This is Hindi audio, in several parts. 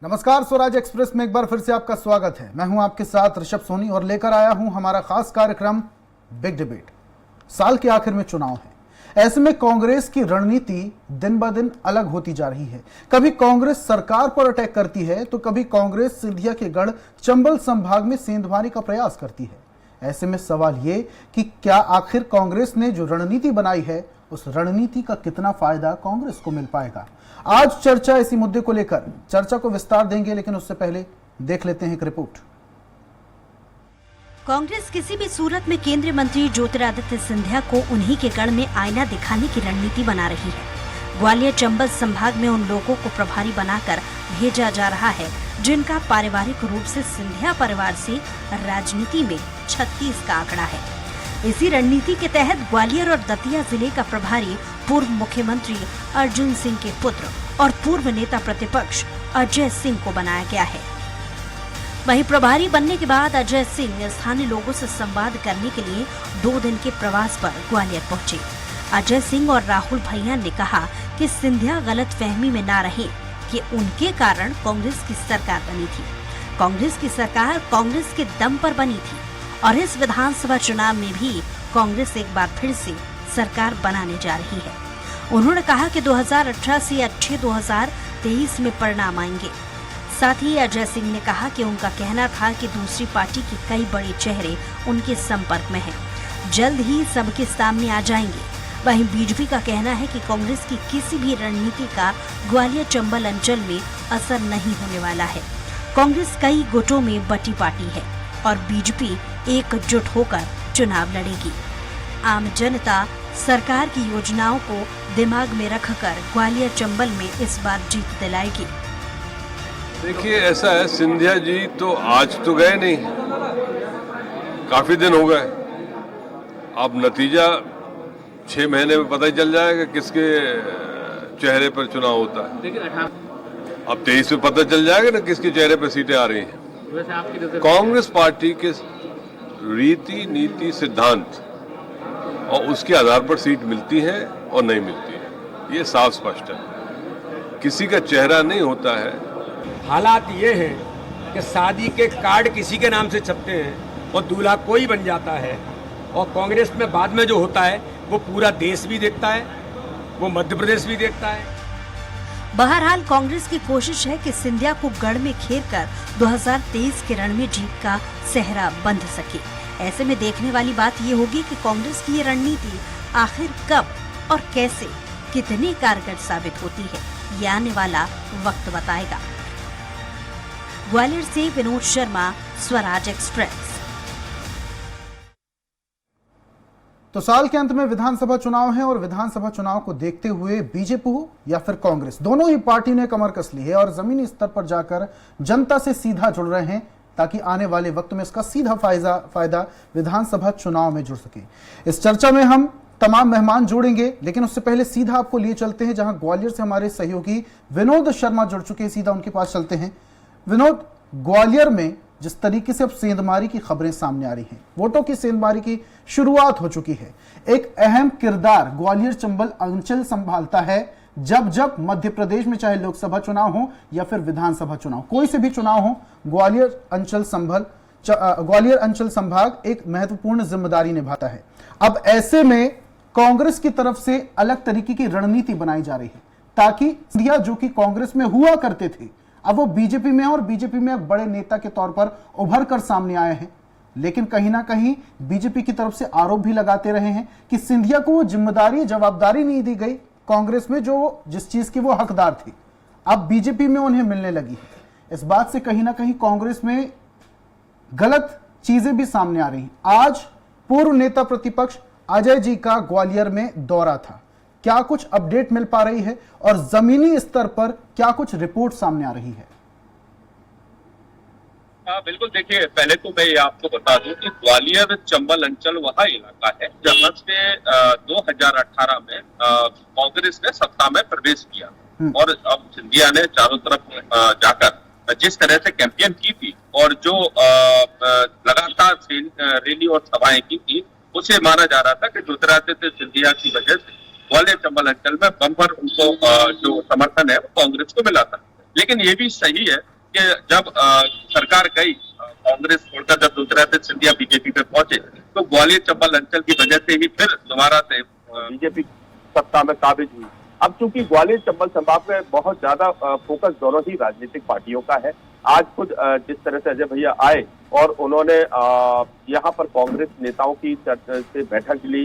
नमस्कार, स्वराज एक्सप्रेस में एक बार फिर से आपका स्वागत है। मैं हूं आपके साथ ऋषभ सोनी और लेकर आया हूं हमारा खास कार्यक्रम बिग डिबेट। साल के आखिर में चुनाव है, ऐसे में कांग्रेस की रणनीति दिन ब दिन अलग होती जा रही है। कभी कांग्रेस सरकार पर अटैक करती है तो कभी कांग्रेस सिंधिया के गढ़ चंबल संभाग में सेंधमारी का प्रयास करती है। ऐसे में सवाल ये कि क्या आखिर कांग्रेस ने जो रणनीति बनाई है उस रणनीति का कितना फायदा कांग्रेस को मिल पाएगा। आज चर्चा इसी मुद्दे को लेकर चर्चा को विस्तार देंगे, लेकिन उससे पहले देख लेते हैं एक रिपोर्ट। कांग्रेस किसी भी सूरत में केंद्रीय मंत्री ज्योतिरादित्य सिंधिया को उन्हीं के गढ़ में आईना दिखाने की रणनीति बना रही है। ग्वालियर चंबल संभाग में उन लोगों को प्रभारी बनाकर भेजा जा रहा है जिनका पारिवारिक रूप से सिंधिया परिवार से राजनीति में 36 का आंकड़ा है। इसी रणनीति के तहत ग्वालियर और दतिया जिले का प्रभारी पूर्व मुख्यमंत्री अर्जुन सिंह के पुत्र और पूर्व नेता प्रतिपक्ष अजय सिंह को बनाया गया है। वहीं प्रभारी बनने के बाद अजय सिंह स्थानीय लोगों से संवाद करने के लिए 2 दिन के प्रवास पर ग्वालियर पहुंचे। अजय सिंह और राहुल भैया ने कहा कि सिंधिया गलतफहमी में ना रहे कि उनके कारण कांग्रेस की सरकार बनी थी। कांग्रेस की सरकार कांग्रेस के दम पर बनी थी और इस विधानसभा चुनाव में भी कांग्रेस एक बार फिर से सरकार बनाने जा रही है। उन्होंने कहा कि 2018 से अच्छे 2023 में परिणाम आएंगे। साथ ही अजय सिंह ने कहा कि उनका कहना था कि दूसरी पार्टी के कई बड़े चेहरे उनके संपर्क में हैं, जल्द ही सबके सामने आ जाएंगे। वहीं बीजेपी का कहना है कि कांग्रेस की किसी भी रणनीति का ग्वालियर चंबल अंचल में असर नहीं होने वाला है। कांग्रेस कई गुटों में बटी पार्टी है और बीजेपी एकजुट होकर चुनाव लड़ेगी। आम जनता सरकार की योजनाओं को दिमाग में रखकर ग्वालियर चंबल में इस बार जीत दिलाएगी। देखिए, ऐसा है, सिंधिया जी तो आज तो गए नहीं, काफी दिन हो गए। अब नतीजा 6 महीने में पता ही चल जाएगा किसके चेहरे पर चुनाव होता है। अब 23 में पता चल जाएगा ना किसके चेहरे पर सीटें आ रही हैं। कांग्रेस पार्टी के रीति नीति सिद्धांत और उसके आधार पर सीट मिलती है और नहीं मिलती है, ये साफ स्पष्ट है। किसी का चेहरा नहीं होता है। हालात ये हैं कि शादी के कार्ड किसी के नाम से छपते हैं और दूल्हा कोई बन जाता है, और कांग्रेस में बाद में जो होता है वो पूरा देश भी देखता है, वो मध्य प्रदेश भी देखता है। बहरहाल कांग्रेस की कोशिश है कि सिंधिया को गढ़ में घेर कर 2023 के रण में जीत का सेहरा बंध सके। ऐसे में देखने वाली बात ये होगी कि कांग्रेस की ये रणनीति आखिर कब और कैसे कितनी कारगर साबित होती है, ये आने वाला वक्त बताएगा। ग्वालियर से विनोद शर्मा, स्वराज एक्सप्रेस। तो साल के अंत में विधानसभा चुनाव है और विधानसभा चुनाव को देखते हुए बीजेपी हो या फिर कांग्रेस, दोनों ही पार्टी ने कमर कस ली है और जमीनी स्तर पर जाकर जनता से सीधा जुड़ रहे हैं ताकि आने वाले वक्त में इसका सीधा फायदा विधानसभा चुनाव में जुड़ सके। इस चर्चा में हम तमाम मेहमान जोड़ेंगे, लेकिन उससे पहले सीधा आपको लिए चलते हैं जहां ग्वालियर से हमारे सहयोगी विनोद शर्मा जुड़ चुके हैं। सीधा उनके पास चलते हैं। विनोद, ग्वालियर में जिस तरीके से अब सेंधमारी की खबरें सामने आ रही हैं, वोटों की सेंधमारी की शुरुआत हो चुकी है। एक अहम किरदार ग्वालियर चंबल अंचल संभालता है जब जब मध्य प्रदेश में चाहे लोकसभा चुनाव हो या फिर विधानसभा चुनाव, कोई से भी चुनाव हो, ग्वालियर अंचल संभाग एक महत्वपूर्ण जिम्मेदारी निभाता है। अब ऐसे में कांग्रेस की तरफ से अलग तरीके की रणनीति बनाई जा रही है ताकि सिंधिया जो कि कांग्रेस में हुआ करते थे अब वो बीजेपी में और बीजेपी में एक बड़े नेता के तौर पर उभर कर सामने आए हैं। लेकिन कहीं ना कहीं बीजेपी की तरफ से आरोप भी लगाते रहे हैं कि सिंधिया को वो जिम्मेदारी जवाबदारी नहीं दी गई कांग्रेस में जो जिस चीज की वो हकदार थे, अब बीजेपी में उन्हें मिलने लगी है। इस बात से कहीं ना कहीं कांग्रेस में गलत चीजें भी सामने आ रही हैं। आज पूर्व नेता प्रतिपक्ष अजय जी का ग्वालियर में दौरा था, क्या कुछ अपडेट मिल पा रही है और जमीनी स्तर पर क्या कुछ रिपोर्ट सामने आ रही है? बिल्कुल, देखिए, पहले तो मैं ये आपको बता दूं कि ग्वालियर चंबल अंचल वह इलाका है जहां से 2018 में कांग्रेस ने सत्ता में प्रवेश किया और अब सिंधिया ने चारों तरफ जाकर जिस तरह से कैंपेन की थी और जो लगातार रैली और सभाएं की थी, उसे माना जा रहा था कि ज्योतिरादित्य सिंधिया की वजह से ग्वालियर चंबल अंचल में बम्पर उनको जो समर्थन है वो कांग्रेस को मिला था। लेकिन ये भी सही है कि जब सरकार गई कांग्रेस छोड़कर जब ज्योतिरादित्य सिंधिया बीजेपी पे पहुंचे तो ग्वालियर चंबल अंचल की वजह से ही फिर दोबारा से बीजेपी सत्ता में काबिज हुई। अब चूंकि ग्वालियर चंबल संभाग में बहुत ज्यादा फोकस दोनों ही राजनीतिक पार्टियों का है, आज खुद जिस तरह से अजय भैया आए और उन्होंने यहाँ पर कांग्रेस नेताओं की से बैठक ली,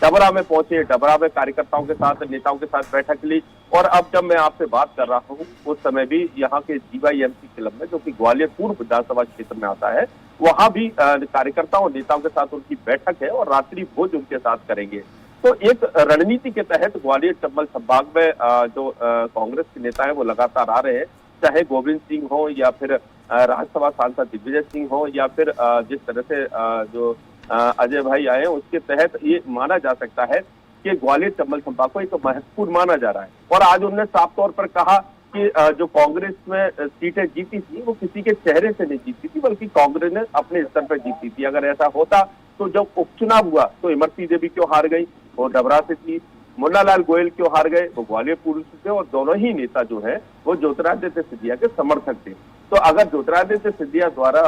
डबरा में पहुंचे, डबरा में कार्यकर्ताओं के साथ नेताओं के साथ बैठक ली, और अब जब मैं आपसे बात कर रहा हूँ उस समय भी यहाँ के जीवाईएमसी क्लब में, जो कि ग्वालियर पूर्व विधानसभा क्षेत्र में आता है, वहां भी कार्यकर्ताओं नेताओं के साथ उनकी बैठक है और रात्रि भोज उनके साथ करेंगे। तो एक रणनीति के तहत ग्वालियर चंबल संभाग में जो कांग्रेस के नेता है वो लगातार आ रहे हैं, चाहे गोविंद सिंह हो या फिर राज्यसभा सांसद दिग्विजय सिंह हो या फिर जिस तरह से जो अजय भाई आए हैं, उसके तहत ये माना जा सकता है कि ग्वालियर चंबल संभाग को एक महत्वपूर्ण माना जा रहा है। और आज उन्होंने साफ तौर पर कहा कि जो कांग्रेस में सीटें जीती थी वो किसी के चेहरे से नहीं जीती थी, बल्कि कांग्रेस ने अपने स्तर पर जीती थी। अगर ऐसा होता तो जब उपचुनाव हुआ तो इमरती देवी क्यों हार गई, वो डबरा से थी, मुन्ना लाल गोयल क्यों हार गए, वो ग्वालियर पूर्व से थे, और दोनों ही नेता जो है वो ज्योतिरादित्य सिंधिया के समर्थक थे। तो अगर ज्योतिरादित्य सिंधिया द्वारा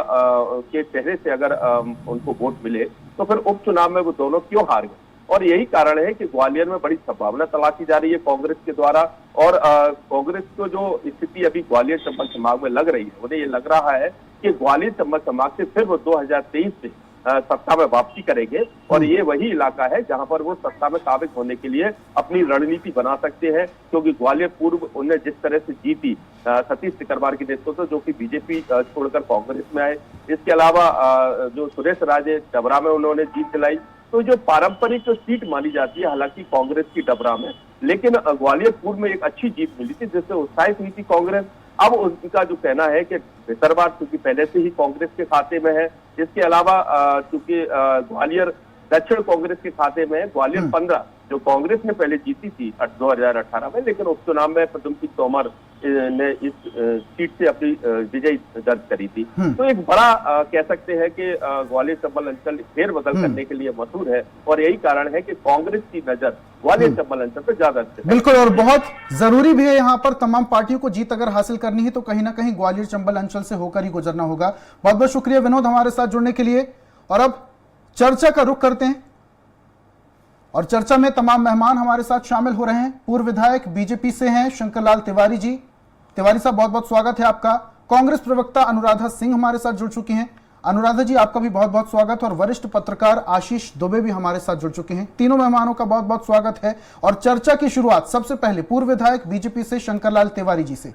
के चेहरे से अगर उनको वोट मिले तो फिर उपचुनाव में वो दोनों क्यों हार गए, और यही कारण है कि ग्वालियर में बड़ी संभावना तलाशी जा रही है कांग्रेस के द्वारा। और कांग्रेस को जो स्थिति अभी ग्वालियर चंबल संभाग में लग रही है, उन्हें ये लग रहा है कि ग्वालियर चंबल संभाग से फिर वो 2023 से सत्ता में वापसी करेंगे, और ये वही इलाका है जहां पर वो सत्ता में काबिज होने के लिए अपनी रणनीति बना सकते हैं। क्योंकि ग्वालियर पूर्व उन्हें जिस तरह से जीती सतीश सिकरवार के नेतृत्व, जो कि बीजेपी छोड़कर कांग्रेस में आए, इसके अलावा जो सुरेश राजे डबरा में उन्होंने जीत दिलाई, तो जो पारंपरिक सीट मानी जाती है हालांकि कांग्रेस की डबरा में, लेकिन ग्वालियर पूर्व में एक अच्छी जीत मिली थी जिससे उत्साहित हुई थी कांग्रेस। अब उनका जो कहना है कि भितरवार चूंकि पहले से ही कांग्रेस के खाते में है, इसके अलावा चूंकि ग्वालियर दक्षिण कांग्रेस के खाते में है, ग्वालियर 15 जो कांग्रेस ने पहले जीती थी 2018 में, लेकिन उपचुनाव में प्रद्युम्न सिंह तोमर ने इस सीट से अपनी विजय दर्ज करी थी। तो एक बड़ा कह सकते हैं कि ग्वालियर चंबल अंचल फेरबदल करने के लिए मशहूर है, और यही कारण है कि कांग्रेस की नजर ग्वालियर चंबल अंचल पर ज्यादा स्थिर है। बिल्कुल, और बहुत जरूरी भी है यहाँ पर तमाम पार्टियों को जीत अगर हासिल करनी है तो कहीं ना कहीं ग्वालियर चंबल अंचल से होकर ही गुजरना होगा। बहुत बहुत शुक्रिया विनोद हमारे साथ जुड़ने के लिए। और अब चर्चा का रुख करते हैं, और चर्चा में तमाम मेहमान हमारे साथ शामिल हो रहे हैं। पूर्व विधायक बीजेपी से हैं शंकरलाल तिवारी जी। तिवारी साहब, बहुत बहुत स्वागत है आपका। कांग्रेस प्रवक्ता अनुराधा सिंह हमारे साथ जुड़ चुकी हैं। अनुराधा जी, आपका भी बहुत बहुत स्वागत। और वरिष्ठ पत्रकार आशीष दुबे भी हमारे साथ जुड़ चुके हैं। तीनों मेहमानों का बहुत बहुत स्वागत है। और चर्चा की शुरुआत सबसे पहले पूर्व विधायक बीजेपी से शंकरलाल तिवारी जी से।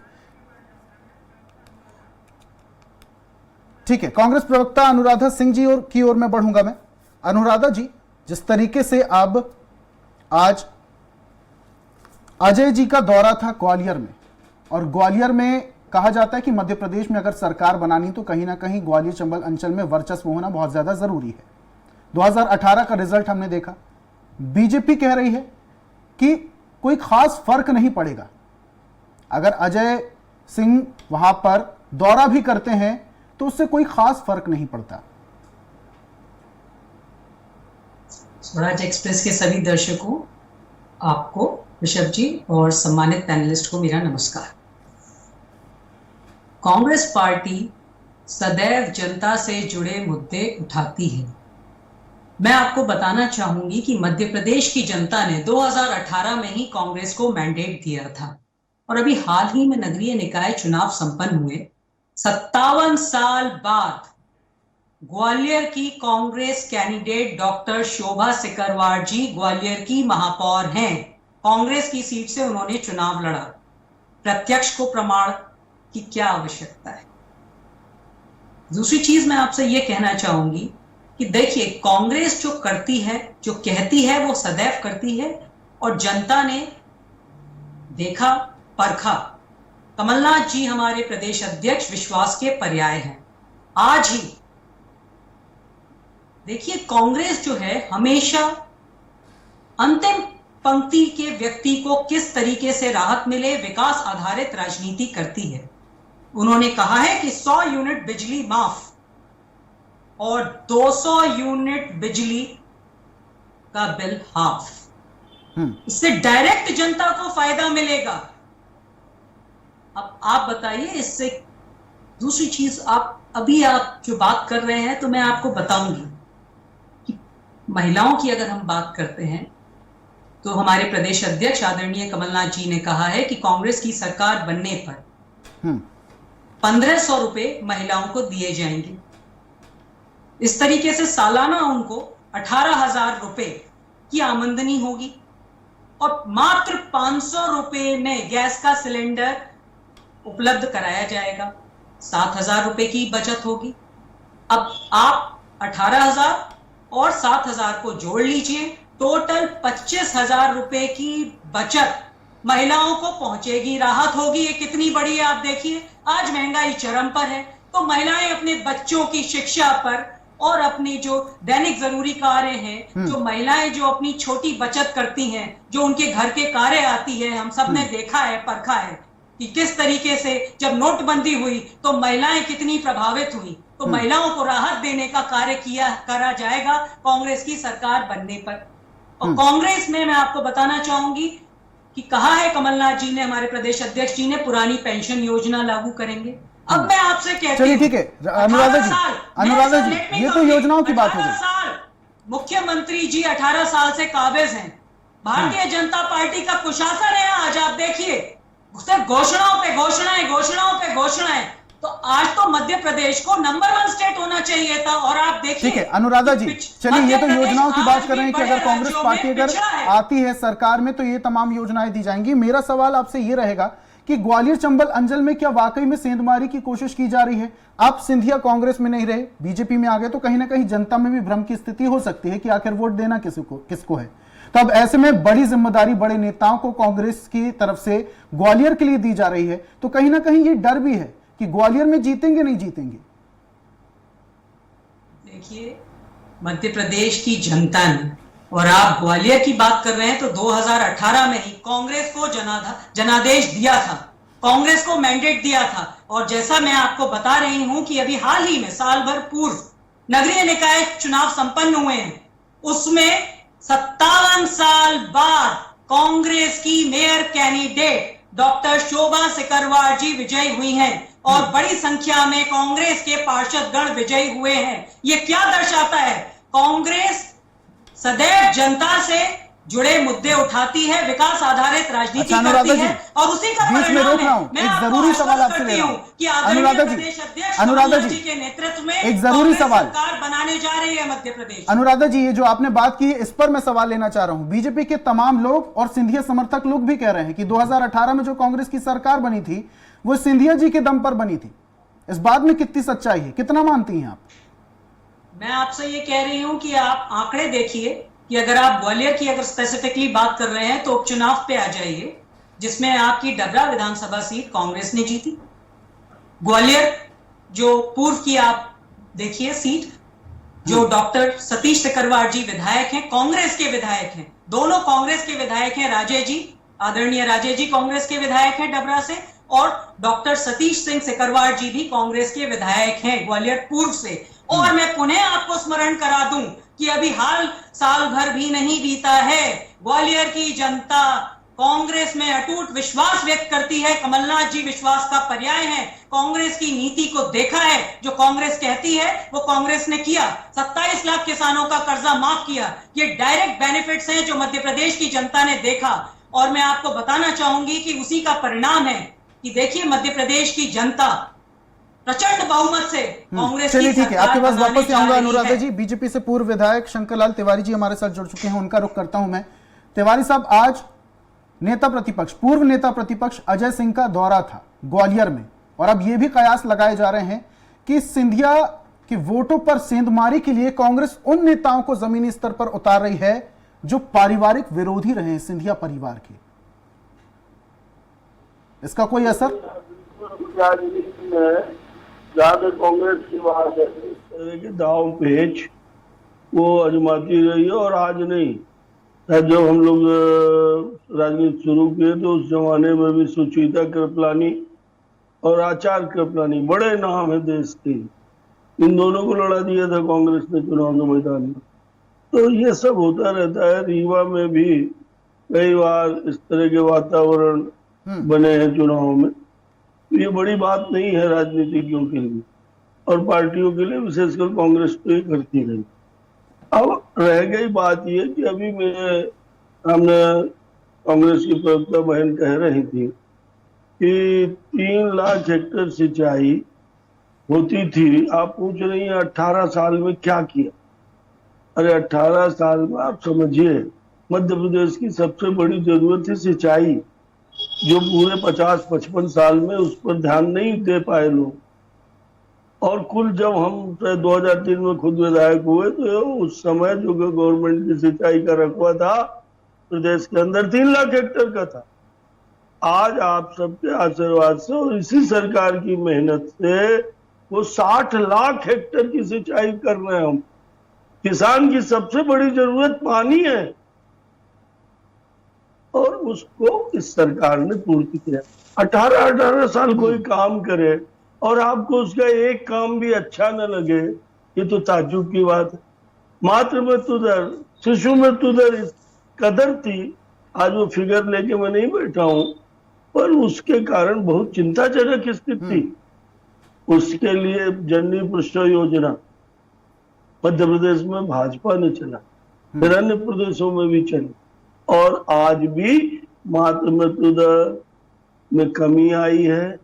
ठीक है, कांग्रेस प्रवक्ता अनुराधा सिंह जी की ओर में बढ़ूंगा मैं। अनुराधा जी, जिस तरीके से अब आज अजय जी का दौरा था ग्वालियर में, और ग्वालियर में कहा जाता है कि मध्य प्रदेश में अगर सरकार बनानी तो कहीं ना कहीं ग्वालियर चंबल अंचल में वर्चस्व होना बहुत ज्यादा जरूरी है। 2018 का रिजल्ट हमने देखा, बीजेपी कह रही है कि कोई खास फर्क नहीं पड़ेगा अगर अजय सिंह वहां पर दौरा भी करते हैं तो उससे कोई खास फर्क नहीं पड़ता। स्वराज एक्सप्रेस के सभी दर्शकों, आपको ऋषभ जी और सम्मानित पैनलिस्ट को मेरा नमस्कार। कांग्रेस पार्टी सदैव जनता से जुड़े मुद्दे उठाती है। मैं आपको बताना चाहूंगी कि मध्य प्रदेश की जनता ने 2018 में ही कांग्रेस को मैंडेट दिया था, और अभी हाल ही में नगरीय निकाय चुनाव संपन्न हुए। 57 साल बाद ग्वालियर की कांग्रेस कैंडिडेट डॉक्टर शोभा सिकरवार जी ग्वालियर की महापौर हैं। कांग्रेस की सीट से उन्होंने चुनाव लड़ा। प्रत्यक्ष को प्रमाण की क्या आवश्यकता है। दूसरी चीज मैं आपसे यह कहना चाहूंगी कि देखिए, कांग्रेस जो करती है, जो कहती है, वो सदैव करती है, और जनता ने देखा, परखा। कमलनाथ जी हमारे प्रदेश अध्यक्ष विश्वास के पर्याय हैं। आज ही देखिए, कांग्रेस जो है हमेशा अंतिम पंक्ति के व्यक्ति को किस तरीके से राहत मिले, विकास आधारित राजनीति करती है। उन्होंने कहा है कि 100 यूनिट बिजली माफ और 200 यूनिट बिजली का बिल हाफ। इससे डायरेक्ट जनता को फायदा मिलेगा। अब आप बताइए, इससे दूसरी चीज आप जो बात कर रहे हैं तो मैं आपको बताऊंगी कि महिलाओं की अगर हम बात करते हैं तो हमारे प्रदेश अध्यक्ष आदरणीय कमलनाथ जी ने कहा है कि कांग्रेस की सरकार बनने पर 1500 रुपए महिलाओं को दिए जाएंगे। इस तरीके से सालाना उनको 18,000 रुपए की आमदनी होगी और मात्र 500 रुपए में गैस का सिलेंडर उपलब्ध कराया जाएगा। 7,000 रुपए की बचत होगी। अब आप 18,000 और 7,000 को जोड़ लीजिए, टोटल 25,000 रुपए की बचत महिलाओं को पहुंचेगी, राहत होगी। ये कितनी बड़ी है आप देखिए। आज महंगाई चरम पर है तो महिलाएं अपने बच्चों की शिक्षा पर और अपनी जो दैनिक जरूरी कार्य हैं, जो महिलाएं जो अपनी छोटी बचत करती हैं, जो उनके घर के कार्य आती है, हम सब ने देखा है, परखा है कि किस तरीके से जब नोटबंदी हुई तो महिलाएं कितनी प्रभावित हुई। तो महिलाओं को राहत देने का कार्य करा जाएगा कांग्रेस की सरकार बनने पर। और कांग्रेस में मैं आपको बताना चाहूंगी कि कहा है कमलनाथ जी ने, हमारे प्रदेश अध्यक्ष जी ने, पुरानी पेंशन योजना लागू करेंगे। अब मैं आपसे कहती हूं, चलिए ठीक है अनुराधा जी, ये तो योजनाओं की बात हो गई। मुख्यमंत्री जी 18 साल से काबिज हैं। भारतीय जनता पार्टी का कुशासन है। आज आप देखिए, सिर्फ घोषणाओं पे घोषणाएं, घोषणाओं पे घोषणाएं। तो आज तो मध्य प्रदेश को नंबर 1 स्टेट होना चाहिए था। और आप देखिए, ठीक है अनुराधा जी, चलिए ये तो योजनाओं की बात कर रहे हैं कि अगर कांग्रेस पार्टी अगर आती है सरकार में तो ये तमाम योजनाएं दी जाएंगी। मेरा सवाल आपसे ये रहेगा कि ग्वालियर चंबल अंचल में क्या वाकई में सेंधमारी की कोशिश की जा रही है? आप सिंधिया कांग्रेस में नहीं रहे, बीजेपी में आ गए, तो कहीं ना कहीं जनता में भी भ्रम की स्थिति हो सकती है कि आखिर वोट देना किसको है। तो अब ऐसे में बड़ी जिम्मेदारी बड़े नेताओं को कांग्रेस की तरफ से ग्वालियर के लिए दी जा रही है, तो कहीं ना कहीं ये डर भी है कि ग्वालियर में जीतेंगे नहीं जीतेंगे। देखिए, मध्य प्रदेश की जनता ने, और आप ग्वालियर की बात कर रहे हैं, तो 2018 में ही कांग्रेस को जनादेश दिया था, कांग्रेस को मैंडेट दिया था। और जैसा मैं आपको बता रही हूं कि अभी हाल ही में साल भर पूर्व नगरीय निकाय चुनाव संपन्न हुए हैं, उसमें 57 साल बाद कांग्रेस की मेयर कैंडिडेट डॉक्टर शोभा सिकरवार जी विजयी हुई हैं और बड़ी संख्या में कांग्रेस के पार्षदगण विजयी हुए हैं। ये क्या दर्शाता है? कांग्रेस सदैव जनता से जुड़े मुद्दे उठाती है, विकास आधारित राजनीति करती है और उसी का बीच में रोक रहा हूं, एक जरूरी सवाल आपसे ले रहा हूं कि अनुराधा जी के नेतृत्व में एक जरूरी सवाल सरकार बनाने जा रही है मध्य प्रदेश। अनुराधा जी, ये जो आपने बात की इस पर मैं सवाल लेना चाह रहा हूं। बीजेपी के तमाम लोग और सिंधिया समर्थक लोग भी कह रहे हैं कि 2018 में जो कांग्रेस की सरकार बनी थी वो सिंधिया जी के दम पर बनी थी। इस बात में कितनी सच्चाई है, कितना मानती हैं आप? मैं आपसे ये कह रही हूं कि आप आंकड़े देखिए कि अगर आप ग्वालियर की अगर स्पेसिफिकली बात कर रहे हैं तो उपचुनाव पे आ जाइए, जिसमें आपकी डबरा विधानसभा सीट कांग्रेस ने जीती। ग्वालियर जो पूर्व की आप देखिए सीट, जो डॉक्टर सतीश सिकरवार जी विधायक हैं, कांग्रेस के विधायक हैं, दोनों कांग्रेस के विधायक हैं। राजे जी, आदरणीय राजे जी कांग्रेस के विधायक हैं डबरा से, और डॉक्टर सतीश सिंह सिकरवार जी भी कांग्रेस के विधायक हैं ग्वालियर पूर्व से। और मैं पुनः आपको स्मरण करा दूं कि अभी हाल साल भर भी नहीं बीता है, ग्वालियर की जनता कांग्रेस में अटूट विश्वास व्यक्त करती है। कमलनाथ जी विश्वास का पर्याय हैं। कांग्रेस की नीति को देखा है, जो कांग्रेस कहती है वो कांग्रेस ने किया। 27 लाख किसानों का कर्जा माफ किया। ये डायरेक्ट बेनिफिट्स हैं जो मध्य प्रदेश की जनता ने देखा। और मैं आपको बताना चाहूंगी कि उसी का परिणाम है कि देखिए मध्य प्रदेश की जनता प्रचंड बहुमत से कांग्रेस की ठीक है, आपके पास वापस से आऊंगा अनुराधा जी। है। बीजेपी से पूर्व विधायक शंकरलाल तिवारी जी हमारे साथ जुड़ चुके हैं, उनका रुख करता हूं मैं। तिवारी साहब, आज नेता प्रतिपक्ष, पूर्व नेता प्रतिपक्ष अजय सिंह का दौरा था ग्वालियर में, और अब यह भी कयास लगाए जा रहे हैं कि सिंधिया के वोटों पर सेंधमारी के लिए कांग्रेस उन नेताओं को जमीनी स्तर पर उतार रही है जो पारिवारिक विरोधी रहे हैं सिंधिया परिवार के। इसका कोई असर? जहाँ तक कांग्रेस की बात है, इस तरह की दाव पेच वो आजमाती रही है, और आज नहीं। जब हम लोग राजनीति शुरू किए तो उस जमाने में भी सुचेता कृपलानी और आचार्य कृपलानी बड़े नाम है देश के, इन दोनों को लड़ा दिया था कांग्रेस ने चुनाव के मैदान में। तो ये सब होता रहता है। रीवा में भी कई बार इस तरह के वातावरण बने हैं चुनाव में, ये बड़ी बात नहीं है राजनीतिज्ञों के लिए और पार्टियों के लिए, विशेषकर कांग्रेस तो ये करती रही। अब रह गई बात ये कि अभी मेरे सामने कांग्रेस की प्रवक्ता बहन कह रही थी कि 3 लाख हेक्टेयर सिंचाई होती थी। आप पूछ रही हैं 18 साल में क्या किया। अरे 18 साल में आप समझिए, मध्य प्रदेश की सबसे बड़ी जरूरत थी सिंचाई, जो पूरे 50-55 साल में उस पर ध्यान नहीं दे पाए लोग। और कुल जब हम 2003 में खुद विधायक हुए तो उस समय जो गवर्नमेंट की सिंचाई का रकबा था प्रदेश के अंदर 3 लाख हेक्टेयर का था। आज आप सबके आशीर्वाद से और इसी सरकार की मेहनत से वो 60 लाख हेक्टेयर की सिंचाई कर रहे हैं हम। किसान की सबसे बड़ी जरूरत पानी है और उसको इस सरकार ने पूर्ति किया। 18 साल कोई काम करे और आपको उसका एक काम भी अच्छा न लगे, ये तो ताज्जुब की बात है। मातृ मृत्यु दर, शिशु मृत्यु दर इस कदर थी, आज वो फिगर लेके मैं नहीं बैठा हूं, पर उसके कारण बहुत चिंताजनक स्थिति थी। उसके लिए जननी पृष्ठ योजना मध्य प्रदेश में भाजपा ने चला, फिर अन्य प्रदेशों में भी चली और आज भी मातृ मृत्यु दर में कमी आई है।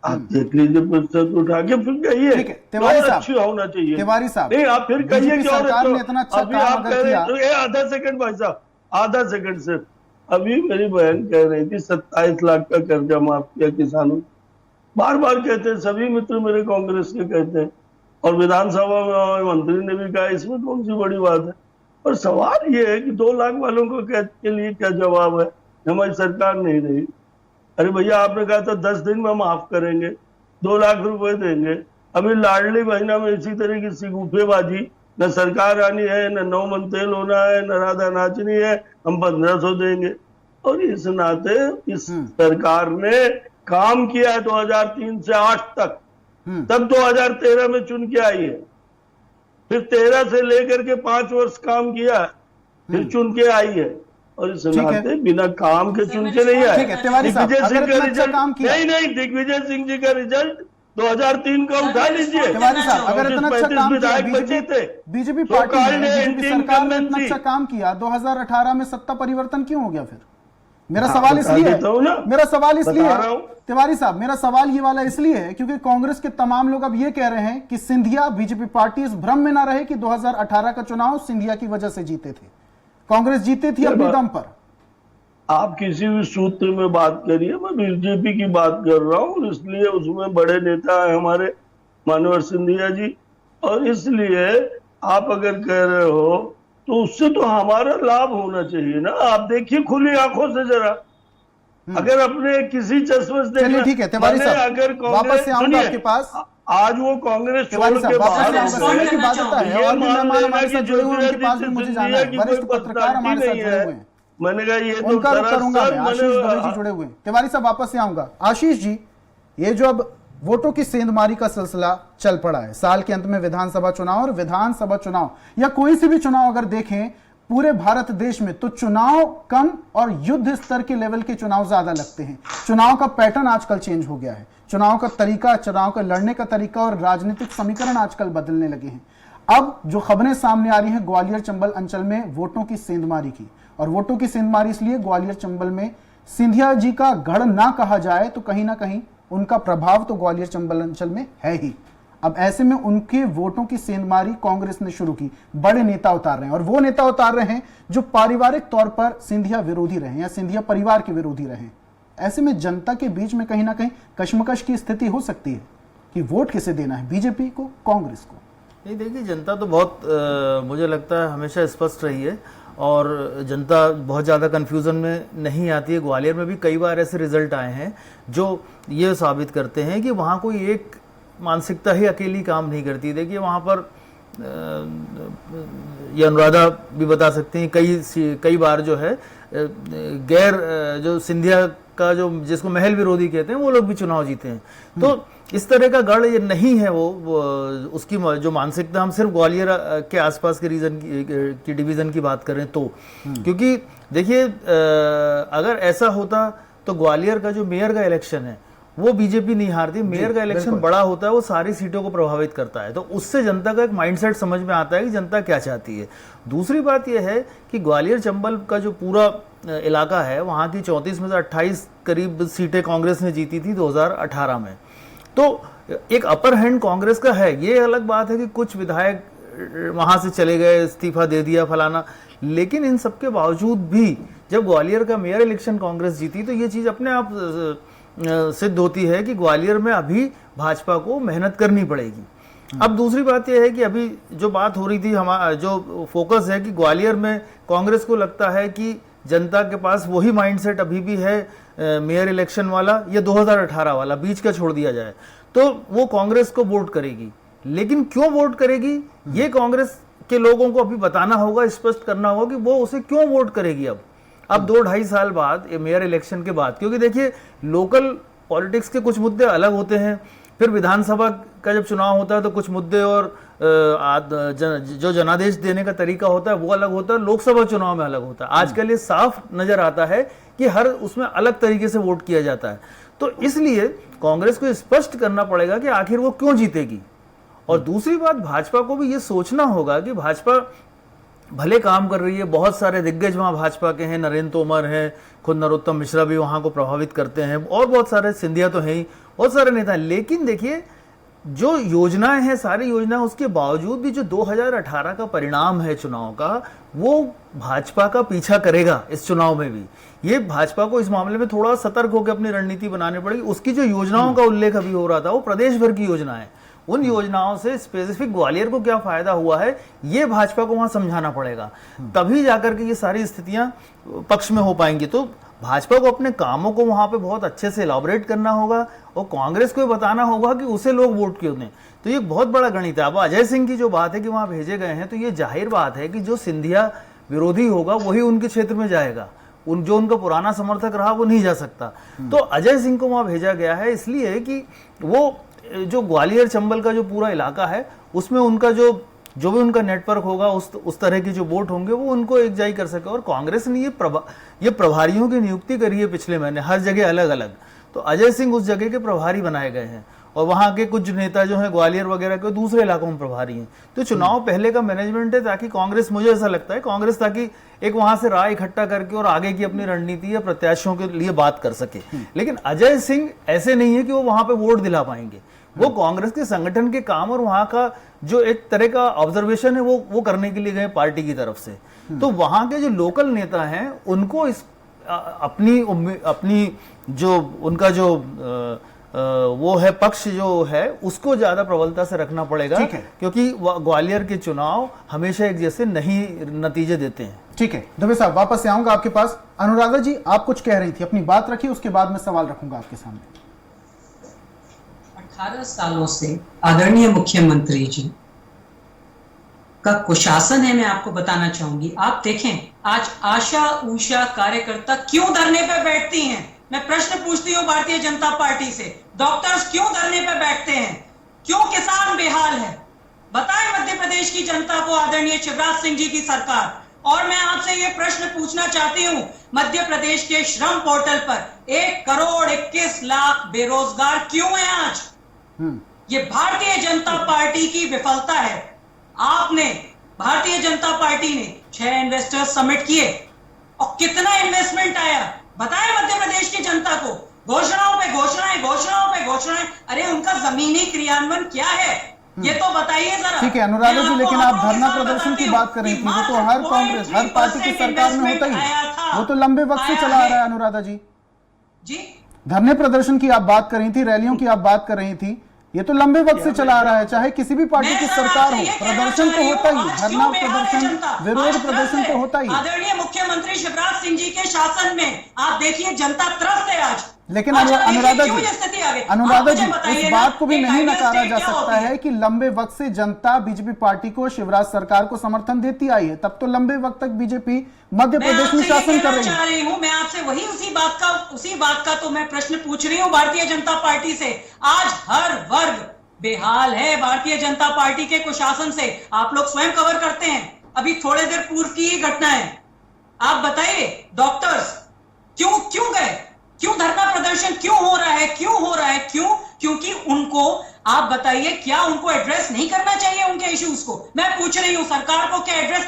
आप देख लीजिए, प्रतिशत उठा के फिर कहिए तिवारी साहब, अच्छी होना चाहिए। तिवारी साहब, नहीं आप फिर कहिए कि और सरकार ने इतना अच्छा अभी काम आप कह रहे किया। तो ये आधा सेकंड भाई साहब, आधा सेकंड सिर्फ। अभी मेरी बहन कह रही थी 27 लाख का कर्जा माफ किया किसानों। बार बार कहते हैं, सभी मित्र मेरे कांग्रेस के कहते हैं और विधानसभा में मंत्री ने भी कहा, इसमें कौन सी बड़ी बात है। और सवाल ये है कि 2 लाख वालों को के लिए क्या जवाब है, हमारी सरकार नहीं रही। अरे भैया आपने कहा था 10 दिन में माफ करेंगे, 2 लाख रुपए देंगे। अभी लाडली महीना में इसी तरह की सिगुफेबाजी, न सरकार आनी है, न 9 मन तेल होना है, न राधा नाचनी है, हम 1500 देंगे। और इस नाते इस सरकार ने काम किया है 2003 से 8 तक, तब 2013 में चुन के आई है, फिर 13 से लेकर के 5 वर्ष काम किया है, फिर चुन के आई है। और इस नाते बिना काम के चुन के नहीं आए। दिग्विजय सिंह का रिजल्ट नहीं, दिग्विजय सिंह जी का रिजल्ट 2003 का उठा लीजिए। तिवारी साहब, अगर इतना अच्छा काम किया, बीजेपी पार्टी ने, बीजेपी सरकार ने इतना अच्छा काम किया, 2018 में सत्ता परिवर्तन क्यों हो गया फिर? मेरा सवाल इसलिए है, तिवारी साहब, मेरा सवाल ये वाला इसलिए है क्योंकि कांग्रेस के तमाम लोग अब ये कह रहे हैं कि सिंधिया, बीजेपी पार्टी इस भ्रम में ना रहे कि 2018 का चुनाव सिंधिया की वजह से जीते थे, कांग्रेस जीती थी अपने दम पर। आप किसी भी सूत्र में बात करिए, मैं बीजेपी की बात कर रहा हूं, इसलिए उसमें बड़े नेता है हमारे मानवर सिंधिया जी, और इसलिए आप अगर कह रहे हो तो उससे तो हमारा लाभ होना चाहिए ना। आप देखिए खुली आंखों से जरा, अगर अपने किसी चश्मे से देखना। ठीक है तिवारी साहब, अगर वापस से आऊंगा आपके पास। आज वो कांग्रेस छोड़ के बाहर की बात होता है और भी मेहमान हमारे साथ जुड़े हुए हैं, उनके पास भी मुझे जाना है, वरिष्ठ पत्रकार हमारे साथ जुड़े हुए हैं, मैंने कहा ये तो उनका करूंगा मैं। आशीष दुबे जी जुड़े हुए हैं। तिवारी साहब वापस से आऊंगा। आशीष जी, ये जो अब वोटों की सेंधमारी का सिलसिला चल पड़ा है, साल के अंत में विधानसभा चुनाव, और विधानसभा चुनाव या कोई से भी चुनाव अगर देखें पूरे भारत देश में, तो चुनाव कम और युद्ध स्तर के लेवल के चुनाव ज्यादा लगते हैं। चुनाव का पैटर्न आजकल चेंज हो गया है, चुनाव का तरीका, चुनाव का लड़ने का तरीका और राजनीतिक समीकरण आजकल बदलने लगे हैं। अब जो खबरें सामने आ रही हैं ग्वालियर चंबल अंचल में वोटों की सेंधमारी की, और वोटों की सेंधमारी इसलिए ग्वालियर चंबल में सिंधिया जी का गढ़ ना कहा जाए तो कहीं ना कहीं उनका प्रभाव तो ग्वालियर चंबल अंचल में है ही। अब ऐसे में उनके वोटों की सेंधमारी कांग्रेस ने शुरू की, बड़े नेता उतार रहे हैं, और वो नेता उतार रहे हैं जो पारिवारिक तौर पर सिंधिया विरोधी रहे या सिंधिया परिवार के विरोधी रहे। ऐसे में जनता के बीच में कहीं ना कहीं कश्मकश की स्थिति हो सकती है कि वोट किसे देना है, बीजेपी को, कांग्रेस को। नहीं, देखिए जनता तो बहुत मुझे लगता है हमेशा स्पष्ट रही है और जनता बहुत ज़्यादा कन्फ्यूज़न में नहीं आती है। ग्वालियर में भी कई बार ऐसे रिजल्ट आए हैं जो ये साबित करते हैं कि वहाँ कोई एक मानसिकता ही अकेली काम नहीं करती। देखिए वहाँ पर ये अनुराधा भी बता सकते हैं, कई बार जो है गैर जो सिंधिया का जो जिसको महल विरोधी कहते हैं वो लोग भी चुनाव जीते हैं। तो इस तरह का गढ़ ये नहीं है वो उसकी जो मानसिकता, हम सिर्फ ग्वालियर के आसपास के रीजन की डिवीजन की बात करें तो, क्योंकि देखिए अगर ऐसा होता तो ग्वालियर का जो मेयर का इलेक्शन है वो बीजेपी नहीं हारती। मेयर का इलेक्शन बड़ा होता है, वो सारी सीटों को प्रभावित करता है, तो उससे जनता का एक माइंडसेट समझ में आता है कि जनता क्या चाहती है। दूसरी बात यह है कि ग्वालियर चंबल का जो पूरा इलाका है, वहाँ की 34 में से 28 करीब सीटें कांग्रेस ने जीती थी 2018 में, तो एक अपर हैंड कांग्रेस का है। ये अलग बात है कि कुछ विधायक वहां से चले गए, इस्तीफा दे दिया फलाना, लेकिन इन सबके बावजूद भी जब ग्वालियर का मेयर इलेक्शन कांग्रेस जीती तो ये चीज अपने आप सिद्ध होती है कि ग्वालियर में अभी भाजपा को मेहनत करनी पड़ेगी। अब दूसरी बात यह है कि अभी जो बात हो रही थी, हमारा जो फोकस है कि ग्वालियर में कांग्रेस को लगता है कि जनता के पास वही माइंडसेट अभी भी है मेयर इलेक्शन वाला, या 2018 वाला बीच का छोड़ दिया जाए, तो वो कांग्रेस को वोट करेगी। लेकिन क्यों वोट करेगी ये कांग्रेस के लोगों को अभी बताना होगा, स्पष्ट करना होगा कि वो उसे क्यों वोट करेगी अब 2-2.5 साल बाद मेयर इलेक्शन के बाद। क्योंकि देखिए, लोकल पॉलिटिक्स के कुछ मुद्दे अलग होते हैं, फिर विधानसभा का जब चुनाव होता है तो कुछ मुद्दे और जो जनादेश देने का तरीका होता है वो अलग होता है, लोकसभा चुनाव में अलग होता है। आजकल ये साफ नजर आता है कि हर उसमें अलग तरीके से वोट किया जाता है, तो इसलिए कांग्रेस को स्पष्ट करना पड़ेगा कि आखिर वो क्यों जीतेगी। और दूसरी बात, भाजपा को भी ये सोचना होगा कि भाजपा भले काम कर रही है, बहुत सारे दिग्गज वहां भाजपा के हैं, नरेंद्र तोमर हैं, खुद नरोत्तम मिश्रा भी वहां को प्रभावित करते हैं, और बहुत सारे, सिंधिया तो हैं ही, बहुत सारे नेता हैं। लेकिन देखिए, जो योजनाएं हैं, सारी योजनाएं, उसके बावजूद भी जो 2018 का परिणाम है चुनाव का, वो भाजपा का पीछा करेगा इस चुनाव में भी। ये भाजपा को इस मामले में थोड़ा सतर्क होकर अपनी रणनीति बनानी पड़ेगी। उसकी जो योजनाओं का उल्लेख अभी हो रहा था, वो प्रदेश भर की योजना है। उन योजनाओं से स्पेसिफिक ग्वालियर को क्या फायदा हुआ है, ये भाजपा को वहां समझाना पड़ेगा, तभी जाकर के ये सारी स्थितियां पक्ष में हो पाएंगी। तो भाजपा को अपने कामों को वहां पे बहुत अच्छे से एलॉबरेट करना होगा, और कांग्रेस को बताना होगा कि उसे लोग वोट क्यों दें। तो ये बहुत बड़ा गणित है। अब अजय सिंह की जो बात है कि वहां भेजे गए हैं, तो ये जाहिर बात है कि जो सिंधिया विरोधी होगा वही उनके क्षेत्र में जाएगा, जो उनका पुराना समर्थक रहा वो नहीं जा सकता। तो अजय सिंह को वहां भेजा गया है इसलिए कि वो जो ग्वालियर चंबल का जो पूरा इलाका है, उसमें उनका जो भी उनका नेटवर्क होगा, उस तरह की जो वोट होंगे वो उनको एकजाई कर सके। और कांग्रेस ने ये प्रभारियों की नियुक्ति करी है पिछले महीने, हर जगह अलग अलग, तो अजय सिंह उस जगह के प्रभारी बनाए गए हैं, और वहां के कुछ नेता जो हैं ग्वालियर वगैरह के दूसरे इलाकों में प्रभारी हैं। तो चुनाव पहले का मैनेजमेंट है, ताकि कांग्रेस, मुझे ऐसा लगता है कांग्रेस ताकि एक वहां से राय इकट्ठा करके और आगे की अपनी रणनीति या प्रत्याशियों के लिए बात कर सके। लेकिन अजय सिंह ऐसे नहीं है कि वो वहां पे वोट दिला पाएंगे, वो कांग्रेस के संगठन के काम और वहां का जो एक तरह का ऑब्जर्वेशन है वो करने के लिए गए पार्टी की तरफ से। तो वहां के जो लोकल नेता हैं उनको इस अपनी जो उनका जो वो है पक्ष जो है उसको ज्यादा प्रबलता से रखना पड़ेगा, क्योंकि ग्वालियर के चुनाव हमेशा एक जैसे नहीं नतीजे देते हैं। ठीक है दुबे साहब, वापस से आऊंगा आपके पास। अनुराधा जी, आप कुछ कह रही थी, अपनी बात रखिए, उसके बाद मैं सवाल रखूंगा आपके सामने। 18 सालों से आदरणीय मुख्यमंत्री जी का कुशासन है, मैं आपको बताना चाहूंगी। आप देखें, आज आशा उषा कार्यकर्ता क्यों धरने पर बैठती हैं? मैं प्रश्न पूछती हूँ भारतीय जनता पार्टी से, डॉक्टर्स क्यों धरने पर बैठते हैं? क्यों किसान बेहाल है? बताएं मध्य प्रदेश की जनता को, आदरणीय शिवराज सिंह जी की सरकार। और मैं आपसे ये प्रश्न पूछना चाहती हूँ, मध्य प्रदेश के श्रम पोर्टल पर 1,21,00,000 बेरोजगार क्यों है आज? ये भारतीय जनता पार्टी की विफलता है। आपने, भारतीय जनता पार्टी ने 6 इन्वेस्टर्स समिट किए और कितना इन्वेस्टमेंट आया बताएं मध्य प्रदेश की जनता को। घोषणाओं पे घोषणाएं, घोषणाओं पे घोषणाएं, अरे उनका जमीनी क्रियान्वयन क्या है ये तो बताइए जरा। ठीक है अनुराधा जी, लेकिन आप धरना प्रदर्शन की बात कर रही थी, वो तो हर कांग्रेस, हर पार्टी की सरकार में होता ही, वो तो लंबे वक्त से चला आ रहा है। अनुराधा जी, धरने प्रदर्शन की आप बात कर रही थी, रैलियों की आप बात कर रही थी, ये तो लंबे वक्त से चला आ रहा है, चाहे किसी भी पार्टी की सरकार हो, प्रदर्शन तो होता ही, धरना प्रदर्शन, विरोध प्रदर्शन तो होता ही। आदरणीय मुख्यमंत्री शिवराज सिंह जी के शासन में आप देखिए जनता त्रस्त है आज। लेकिन अनुराधा जी, इस बात को भी नहीं नकारा जा सकता है कि लंबे वक्त से जनता बीजेपी पार्टी को, शिवराज सरकार को समर्थन देती आई है, तब तो लंबे वक्त तक बीजेपी मध्य प्रदेश में शासन कर रही है। मैं आपसे वही उसी बात का तो मैं प्रश्न पूछ रही हूँ भारतीय जनता पार्टी से। आज हर वर्ग बेहाल है भारतीय जनता पार्टी के कुशासन से, आप लोग स्वयं कवर करते हैं। अभी थोड़े देर पूर्व की ही घटना है, आप बताइए डॉक्टर्स क्यों गए? क्यों धरना प्रदर्शन क्यों हो रहा है, क्यों? क्योंकि उनको, आप बताइए, क्या उनको एड्रेस नहीं करना चाहिए उनके इश्यूज को? मैं पूछ रही हूं सरकार को, क्या एड्रेस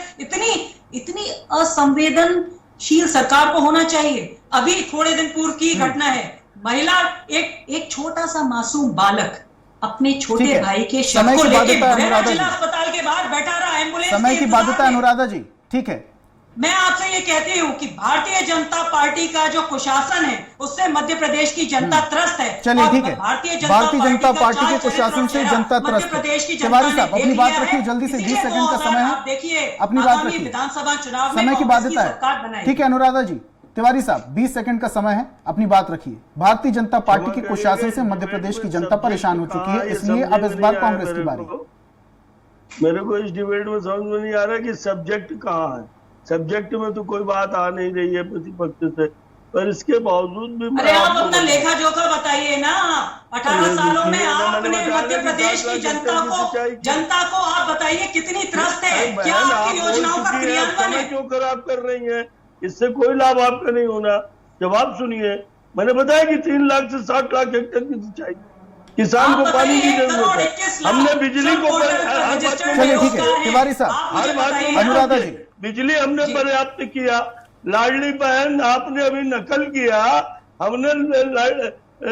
इतनी असंवेदनशील सरकार को होना चाहिए? अभी थोड़े दिन पूर्व की घटना है, महिला, एक छोटा सा मासूम बालक अपने छोटे भाई के शव को लेकर जिला अस्पताल के बाहर बैठा रहा, एम्बुलेंस समय की बाध्यता अनुराधा जी, ठीक है। मैं आपसे ये कहती हूँ कि भारतीय जनता पार्टी का जो कुशासन है उससे मध्य प्रदेश की जनता त्रस्त है। चलिए ठीक है, भारतीय जनता पार्टी के कुशासन से जनता त्रस्त है। तिवारी साहब अपनी बात रखिए, जल्दी से 20 सेकंड का समय है, देखिए अपनी बात रखिए, विधानसभा चुनाव समय की बाध्यता है। ठीक है अनुराधा जी, तिवारी साहब 20 सेकंड का समय है, अपनी बात रखिए। भारतीय जनता पार्टी के कुशासन से मध्य प्रदेश की जनता परेशान हो चुकी है, इसलिए अब इस बार कांग्रेस की बारी। मेरे को इस डिबेट में समझ में नहीं आ रहा कि सब्जेक्ट कहाँ है। सब्जेक्ट में तो कोई बात आ नहीं रही है प्रतिपक्ष से, पर इसके बावजूद भी अरे आप अपना लेखा जोखा बताइए ना। 18 सालों में आपने मध्य प्रदेश की जनता को आप बताइए कितनी त्रस्त है, क्या आपकी योजनाओं का क्रियान्वयन है? क्यों खराब कर रही है? इससे कोई लाभ आपका नहीं होना। जवाब सुनिए, मैंने बताया कि 3 लाख से 60 लाख हेक्टेयर की सिंचाई, किसान को पानी की जरूरत है, हमने बिजली को। चलिए ठीक है तिवारी साहब, हर बात अनुराधा जी, बिजली हमने पर्याप्त किया, लाडली बहन आपने अभी नकल किया, हमने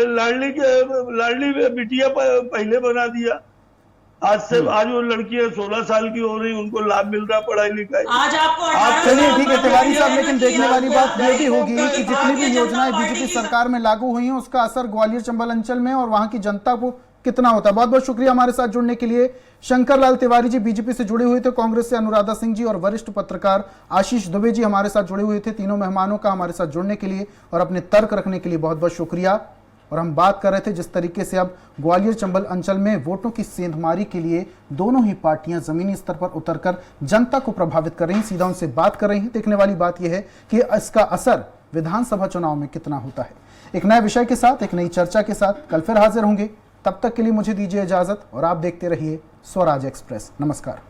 लाडली बिटिया पहले बना दिया। आज वो लड़कियां 16 साल की हो रही, उनको लाभ मिल रहा पढ़ाई लिखाई। आज आपको चलिए ठीक है तिवारी साहब, लेकिन देखने वाली बात यह भी होगी कि जितनी भी योजनाएं बीजेपी सरकार में लागू हुई हैं उसका असर ग्वालियर चंबल अंचल में और वहां की जनता को कितना होता है। बहुत बहुत शुक्रिया हमारे साथ जुड़ने के लिए। शंकर लाल तिवारी जी बीजेपी से जुड़े हुए थे, कांग्रेस से अनुराधा सिंह जी और वरिष्ठ पत्रकार आशीष दुबे जी हमारे साथ जुड़े हुए थे। तीनों मेहमानों का हमारे साथ जुड़ने के लिए और अपने तर्क रखने के लिए बहुत बहुत शुक्रिया। और हम बात कर रहे थे जिस तरीके से अब ग्वालियर चंबल अंचल में वोटों की सेंधमारी के लिए दोनों ही पार्टियां जमीनी स्तर पर उतरकर जनता को प्रभावित कर रही हैं, सीधा उनसे बात कर रही हैं। देखने वाली बात यह है कि इसका असर विधानसभा चुनाव में कितना होता है। एक नए विषय के साथ, एक नई चर्चा के साथ कल फिर हाजिर होंगे। तब तक के लिए मुझे दीजिए इजाजत और आप देखते रहिए स्वराज एक्सप्रेस। नमस्कार।